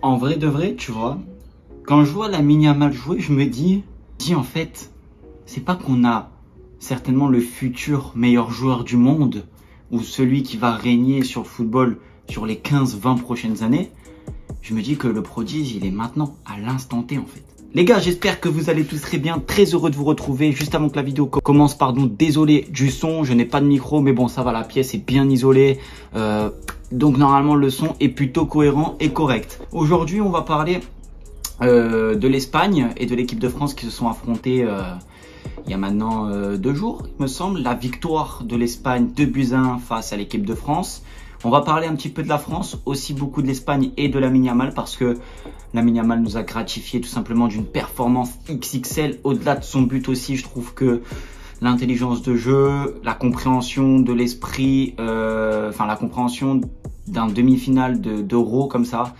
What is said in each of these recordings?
En vrai de vrai, tu vois, quand je vois Lamine Yamal jouer, je me dis en fait, c'est pas qu'on a certainement le futur meilleur joueur du monde ou celui qui va régner sur le football sur les 15-20 prochaines années. Je me dis que le prodige, il est maintenant, à l'instant T en fait. Les gars, j'espère que vous allez tous très bien. Très heureux de vous retrouver. Juste avant que la vidéo commence, pardon, désolé du son. Je n'ai pas de micro, mais bon, ça va, la pièce est bien isolée. Donc normalement, le son est plutôt cohérent et correct. Aujourd'hui, on va parler de l'Espagne et de l'équipe de France qui se sont affrontés il y a maintenant 2 jours, il me semble. La victoire de l'Espagne 2-1 face à l'équipe de France. On va parler un petit peu de la France, aussi beaucoup de l'Espagne et de Lamine Yamal parce que Lamine Yamal nous a gratifié tout simplement d'une performance XXL. Au-delà de son but aussi, je trouve que l'intelligence de jeu, la compréhension de l'esprit, la compréhension d'un demi-finale d'Euro comme ça.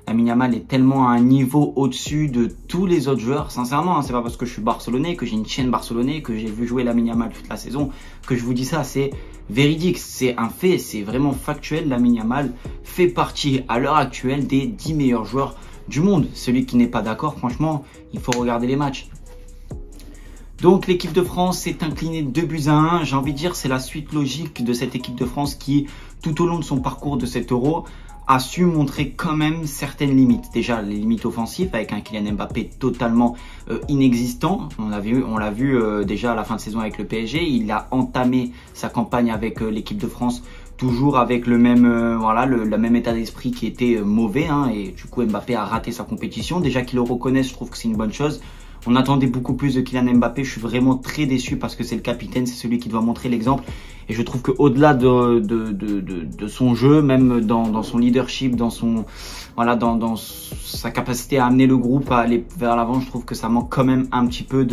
Lamine Yamal est tellement à un niveau au-dessus de tous les autres joueurs. Sincèrement, hein, c'est pas parce que je suis barcelonais, que j'ai une chaîne barcelonais, que j'ai vu jouer Lamine Yamal toute la saison, que je vous dis ça. C'est véridique, c'est un fait, c'est vraiment factuel. Lamine Yamal fait partie à l'heure actuelle des 10 meilleurs joueurs du monde. Celui qui n'est pas d'accord, franchement, il faut regarder les matchs. Donc l'équipe de France s'est inclinée 2-1. J'ai envie de dire c'est la suite logique de cette équipe de France qui, tout au long de son parcours de cet Euro, a su montrer quand même certaines limites. Déjà les limites offensives avec un Kylian Mbappé totalement inexistant. On l'a vu déjà à la fin de saison avec le PSG. Il a entamé sa campagne avec l'équipe de France toujours avec le même le même état d'esprit qui était mauvais, hein, et du coup Mbappé a raté sa compétition. Déjà qu'il le reconnaisse, je trouve que c'est une bonne chose. On attendait beaucoup plus de Kylian Mbappé. Je suis vraiment très déçu parce que c'est le capitaine, c'est celui qui doit montrer l'exemple. Et je trouve qu'au-delà de son jeu, même dans son leadership, dans sa capacité à amener le groupe à aller vers l'avant, je trouve que ça manque quand même un petit peu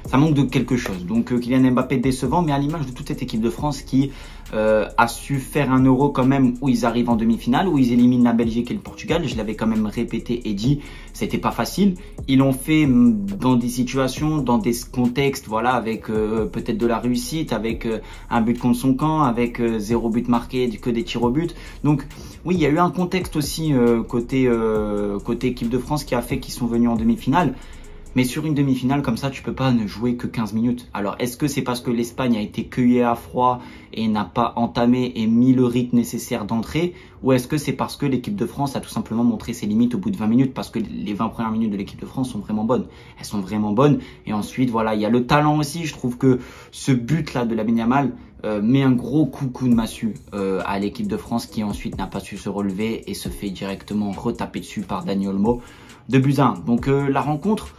ça manque de quelque chose. Donc Kylian Mbappé décevant, mais à l'image de toute cette équipe de France qui a su faire un Euro quand même où ils arrivent en demi-finale, où ils éliminent la Belgique et le Portugal. Je l'avais quand même répété et dit, c'était pas facile. Ils l'ont fait dans des situations, dans des contextes, voilà, avec peut-être de la réussite, avec un but contre son camp, avec 0 but marqué, que des tirs au but. Donc oui, il y a eu un contexte aussi côté équipe de France qui a fait qu'ils sont venus en demi-finale. Mais sur une demi-finale comme ça, tu peux pas ne jouer que 15 minutes. Alors, est-ce que c'est parce que l'Espagne a été cueillie à froid et n'a pas entamé et mis le rythme nécessaire d'entrée? Ou est-ce que c'est parce que l'équipe de France a tout simplement montré ses limites au bout de 20 minutes? Parce que les 20 premières minutes de l'équipe de France sont vraiment bonnes. Elles sont vraiment bonnes. Et ensuite, voilà, il y a le talent aussi. Je trouve que ce but-là de Lamine Yamal met un gros coup de massue à l'équipe de France qui ensuite n'a pas su se relever et se fait directement retaper dessus par Dani Olmo. 2-1. Donc la rencontre...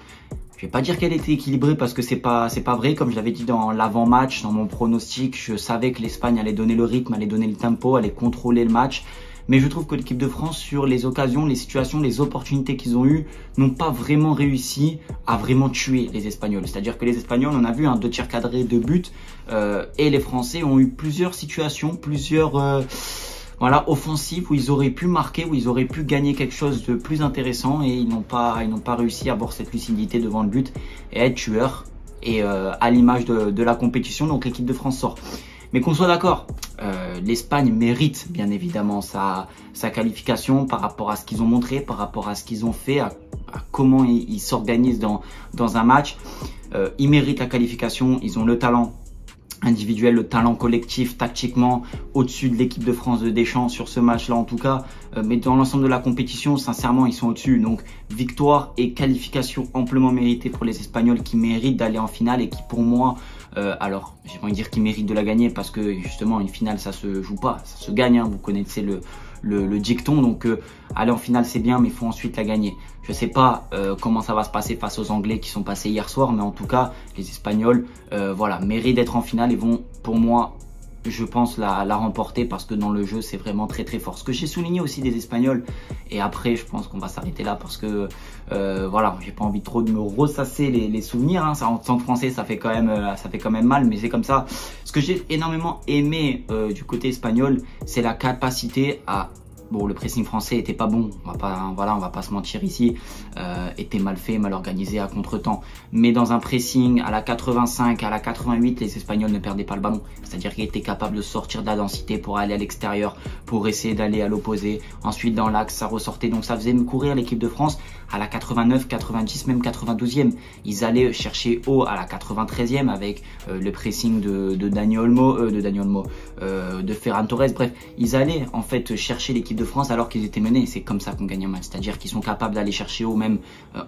Je vais pas dire qu'elle était équilibrée parce que c'est pas vrai. Comme je l'avais dit dans l'avant-match, dans mon pronostic, je savais que l'Espagne allait donner le rythme, allait donner le tempo, allait contrôler le match. Mais je trouve que l'équipe de France, sur les occasions, les situations, les opportunités qu'ils ont eues, n'ont pas vraiment réussi à vraiment tuer les Espagnols. C'est-à-dire que les Espagnols, on a vu 2 tirs cadrés, 2 buts, et les Français ont eu plusieurs situations, plusieurs offensives où ils auraient pu marquer, où ils auraient pu gagner quelque chose de plus intéressant, et ils n'ont pas réussi à avoir cette lucidité devant le but et à être tueurs, et à l'image de la compétition. Donc l'équipe de France sort. Mais qu'on soit d'accord, l'Espagne mérite bien évidemment sa qualification par rapport à ce qu'ils ont montré, par rapport à ce qu'ils ont fait, à comment ils s'organisent dans un match. Ils méritent la qualification, ils ont le talent individuel, le talent collectif, tactiquement au-dessus de l'équipe de France de Deschamps sur ce match-là en tout cas, mais dans l'ensemble de la compétition, sincèrement, ils sont au-dessus. Donc victoire et qualification amplement méritée pour les Espagnols qui méritent d'aller en finale et qui, pour moi, alors j'ai pas envie de dire qu'ils méritent de la gagner parce que justement une finale ça se joue pas, ça se gagne, hein, vous connaissez le dicton. Donc aller en finale c'est bien, mais il faut ensuite la gagner. Je sais pas comment ça va se passer face aux Anglais qui sont passés hier soir, mais en tout cas les Espagnols méritent d'être en finale et vont, pour moi, je pense la remporter parce que dans le jeu c'est vraiment très très fort. Ce que j'ai souligné aussi des Espagnols, et après je pense qu'on va s'arrêter là parce que j'ai pas envie trop de me ressasser les souvenirs, hein. Ça, en tant que Français ça fait quand même mal, mais c'est comme ça. Ce que j'ai énormément aimé du côté espagnol, c'est la capacité à Bon, le pressing français était pas bon, on va pas se mentir ici, était mal fait, mal organisé à contre-temps. Mais dans un pressing à la 85, à la 88, les Espagnols ne perdaient pas le ballon. C'est-à-dire qu'ils étaient capables de sortir de la densité pour aller à l'extérieur, pour essayer d'aller à l'opposé. Ensuite, dans l'axe, ça ressortait. Donc ça faisait courir l'équipe de France à la 89, 90, même 92e. Ils allaient chercher haut à la 93e avec le pressing de Dani Olmo, de Ferran Torres. Bref, ils allaient en fait chercher l'équipe de France alors qu'ils étaient menés. C'est comme ça qu'on gagne un match. C'est-à-dire qu'ils sont capables d'aller chercher haut même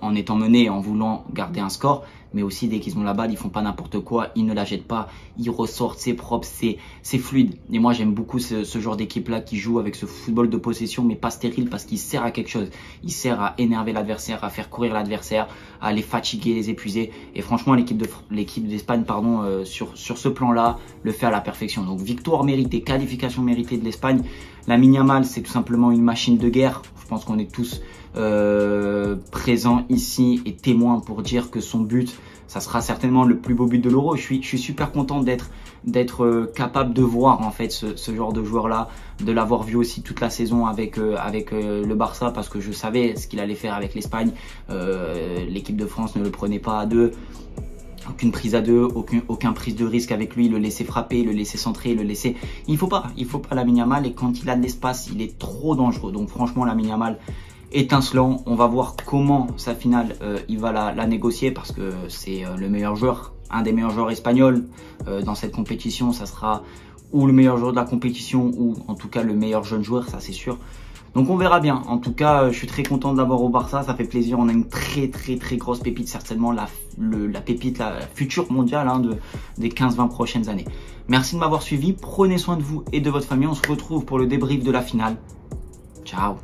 en étant menés, en voulant garder un score. Mais aussi dès qu'ils ont la balle, ils font pas n'importe quoi, ils ne la jettent pas, ils ressortent, c'est propre, c'est fluide. Et moi j'aime beaucoup ce genre d'équipe là qui joue avec ce football de possession mais pas stérile parce qu'il sert à quelque chose. Il sert à énerver l'adversaire, à faire courir l'adversaire, à les fatiguer, les épuiser. Et franchement l'équipe d'Espagne sur ce plan là le fait à la perfection. Donc victoire méritée, qualification méritée de l'Espagne. Lamine Yamal c'est tout simplement une machine de guerre. Je pense qu'on est tous présents ici et témoins pour dire que son but ça sera certainement le plus beau but de l'Euro. Je suis super content d'être capable de voir en fait ce genre de joueur là, de l'avoir vu aussi toute la saison avec le Barça parce que je savais ce qu'il allait faire avec l'Espagne. L'équipe de France ne le prenait pas à deux. Aucune prise à deux, aucun prise de risque avec lui, le laisser frapper, le laisser centrer, le laisser... Il faut pas Lamine Yamal et quand il a de l'espace, il est trop dangereux. Donc franchement, Lamine Yamal, étincelant. On va voir comment sa finale, il va la négocier parce que c'est le meilleur joueur, un des meilleurs joueurs espagnols dans cette compétition. Ça sera ou le meilleur joueur de la compétition ou en tout cas le meilleur jeune joueur, ça c'est sûr. Donc on verra bien. En tout cas, je suis très content de l'avoir au Barça. Ça fait plaisir. On a une très grosse pépite, certainement la pépite, la future mondiale des 15-20 prochaines années. Merci de m'avoir suivi. Prenez soin de vous et de votre famille. On se retrouve pour le débrief de la finale. Ciao.